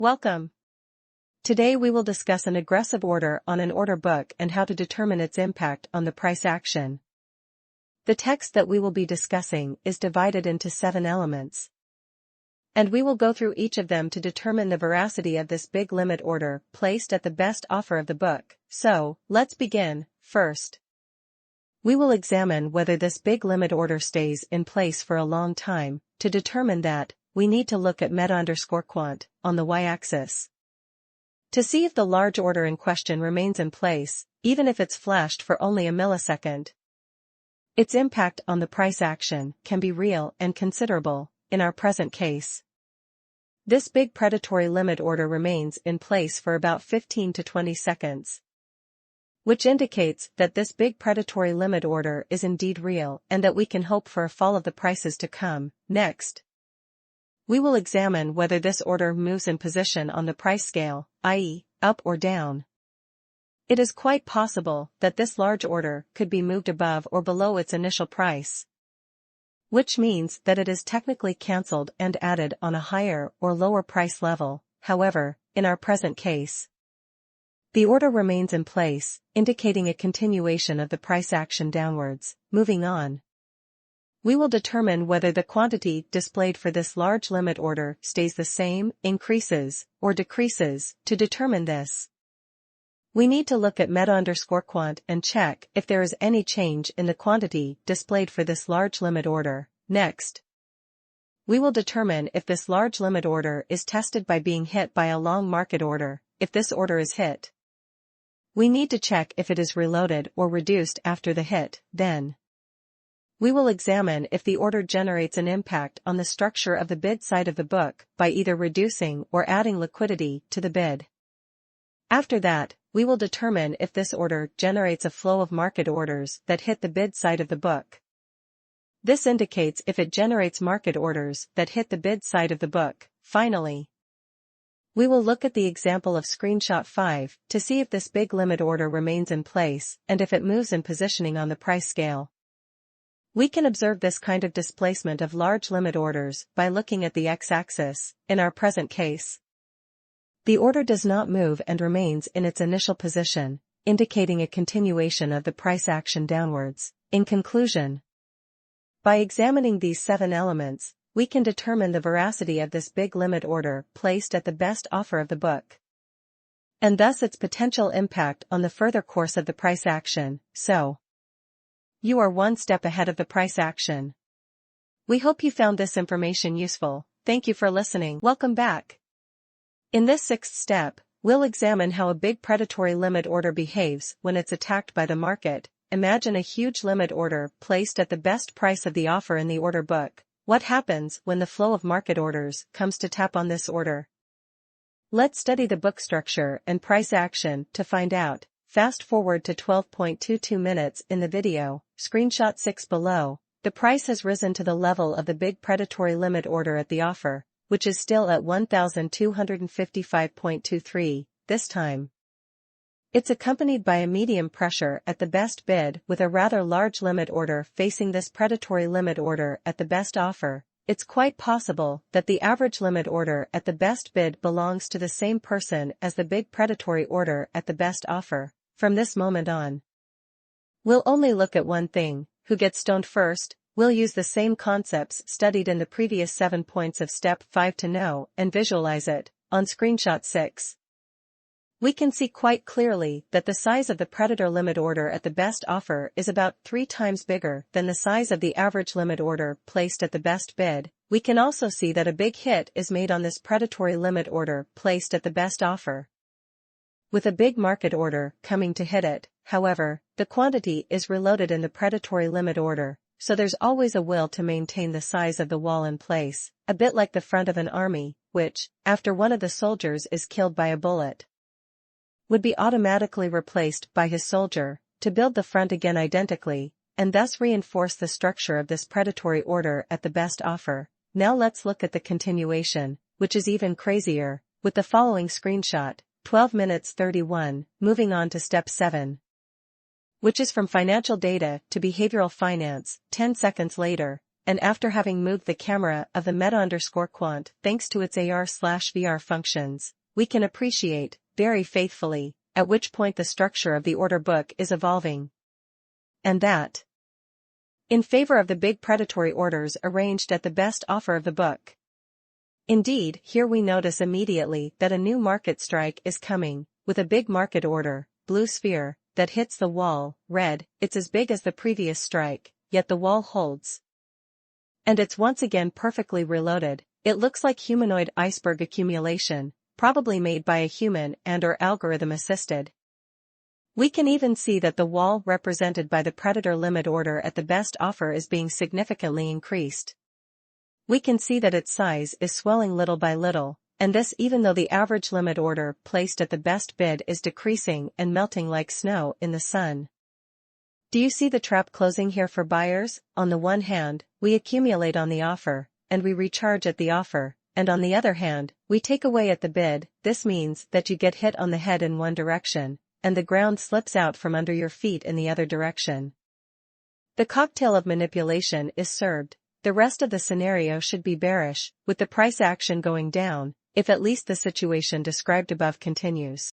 Welcome. Today we will discuss an aggressive order on an order book and how to determine its impact on the price action. The text that we will be discussing is divided into 7 elements. And we will go through each of them to determine the veracity of this big limit order placed at the best offer of the book. So, let's begin. First, we will examine whether this big limit order stays in place for a long time. To determine that, we need to look at MetaQuant on the y-axis. To see if the large order in question remains in place, even if it's flashed for only a millisecond. Its impact on the price action can be real and considerable, in our present case. This big predatory limit order remains in place for about 15 to 20 seconds. Which indicates that this big predatory limit order is indeed real and that we can hope for a fall of the prices to come. Next, we will examine whether this order moves in position on the price scale, i.e., up or down. It is quite possible that this large order could be moved above or below its initial price, which means that it is technically cancelled and added on a higher or lower price level. However, in our present case, the order remains in place, indicating a continuation of the price action downwards. Moving on, we will determine whether the quantity displayed for this large limit order stays the same, increases, or decreases. To determine this, we need to look at MetaQuant and check if there is any change in the quantity displayed for this large limit order. Next, we will determine if this large limit order is tested by being hit by a long market order. If this order is hit, we need to check if it is reloaded or reduced after the hit. Then, we will examine if the order generates an impact on the structure of the bid side of the book by either reducing or adding liquidity to the bid. After that, we will determine if this order generates a flow of market orders that hit the bid side of the book. This indicates if it generates market orders that hit the bid side of the book. Finally, we will look at the example of screenshot 5 to see if this big limit order remains in place and if it moves in positioning on the price scale. We can observe this kind of displacement of large limit orders by looking at the x-axis. In our present case, the order does not move and remains in its initial position, indicating a continuation of the price action downwards. In conclusion, by examining these 7 elements, we can determine the veracity of this big limit order placed at the best offer of the book, and thus its potential impact on the further course of the price action. So, you are one step ahead of the price action. We hope you found this information useful. Thank you for listening. Welcome back. In this 6th step, we'll examine how a big predatory limit order behaves when it's attacked by the market. Imagine a huge limit order placed at the best price of the offer in the order book. What happens when the flow of market orders comes to tap on this order? Let's study the book structure and price action to find out. Fast forward to 12.22 minutes in the video, screenshot 6 below. The price has risen to the level of the big predatory limit order at the offer, which is still at 1,255.23, this time. It's accompanied by a medium pressure at the best bid with a rather large limit order facing this predatory limit order at the best offer. It's quite possible that the average limit order at the best bid belongs to the same person as the big predatory order at the best offer. From this moment on, we'll only look at one thing: who gets stoned first. We'll use the same concepts studied in the previous 7 points of step 5 to know and visualize it. On screenshot 6, we can see quite clearly that the size of the predator limit order at the best offer is about 3 times bigger than the size of the average limit order placed at the best bid. We can also see that a big hit is made on this predatory limit order placed at the best offer, with a big market order coming to hit it. However, the quantity is reloaded in the predatory limit order, so there's always a will to maintain the size of the wall in place, a bit like the front of an army, which, after one of the soldiers is killed by a bullet, would be automatically replaced by his soldier, to build the front again identically, and thus reinforce the structure of this predatory order at the best offer. Now let's look at the continuation, which is even crazier, with the following screenshot, 12 minutes 31, moving on to step 7. Which is from financial data to behavioral finance. 10 seconds later, and after having moved the camera of the meta_quant thanks to its AR/VR functions, we can appreciate, very faithfully, at which point the structure of the order book is evolving. And that in favor of the big predatory orders arranged at the best offer of the book. Indeed, here we notice immediately that a new market strike is coming, with a big market order, blue sphere, that hits the wall, red, it's as big as the previous strike, yet the wall holds. And it's once again perfectly reloaded. It looks like humanoid iceberg accumulation, probably made by a human and/or algorithm assisted. We can even see that the wall represented by the predator limit order at the best offer is being significantly increased. We can see that its size is swelling little by little, and this even though the average limit order placed at the best bid is decreasing and melting like snow in the sun. Do you see the trap closing here for buyers? On the one hand, we accumulate on the offer, and we recharge at the offer, and on the other hand, we take away at the bid. This means that you get hit on the head in one direction, and the ground slips out from under your feet in the other direction. The cocktail of manipulation is served. The rest of the scenario should be bearish, with the price action going down, if at least the situation described above continues.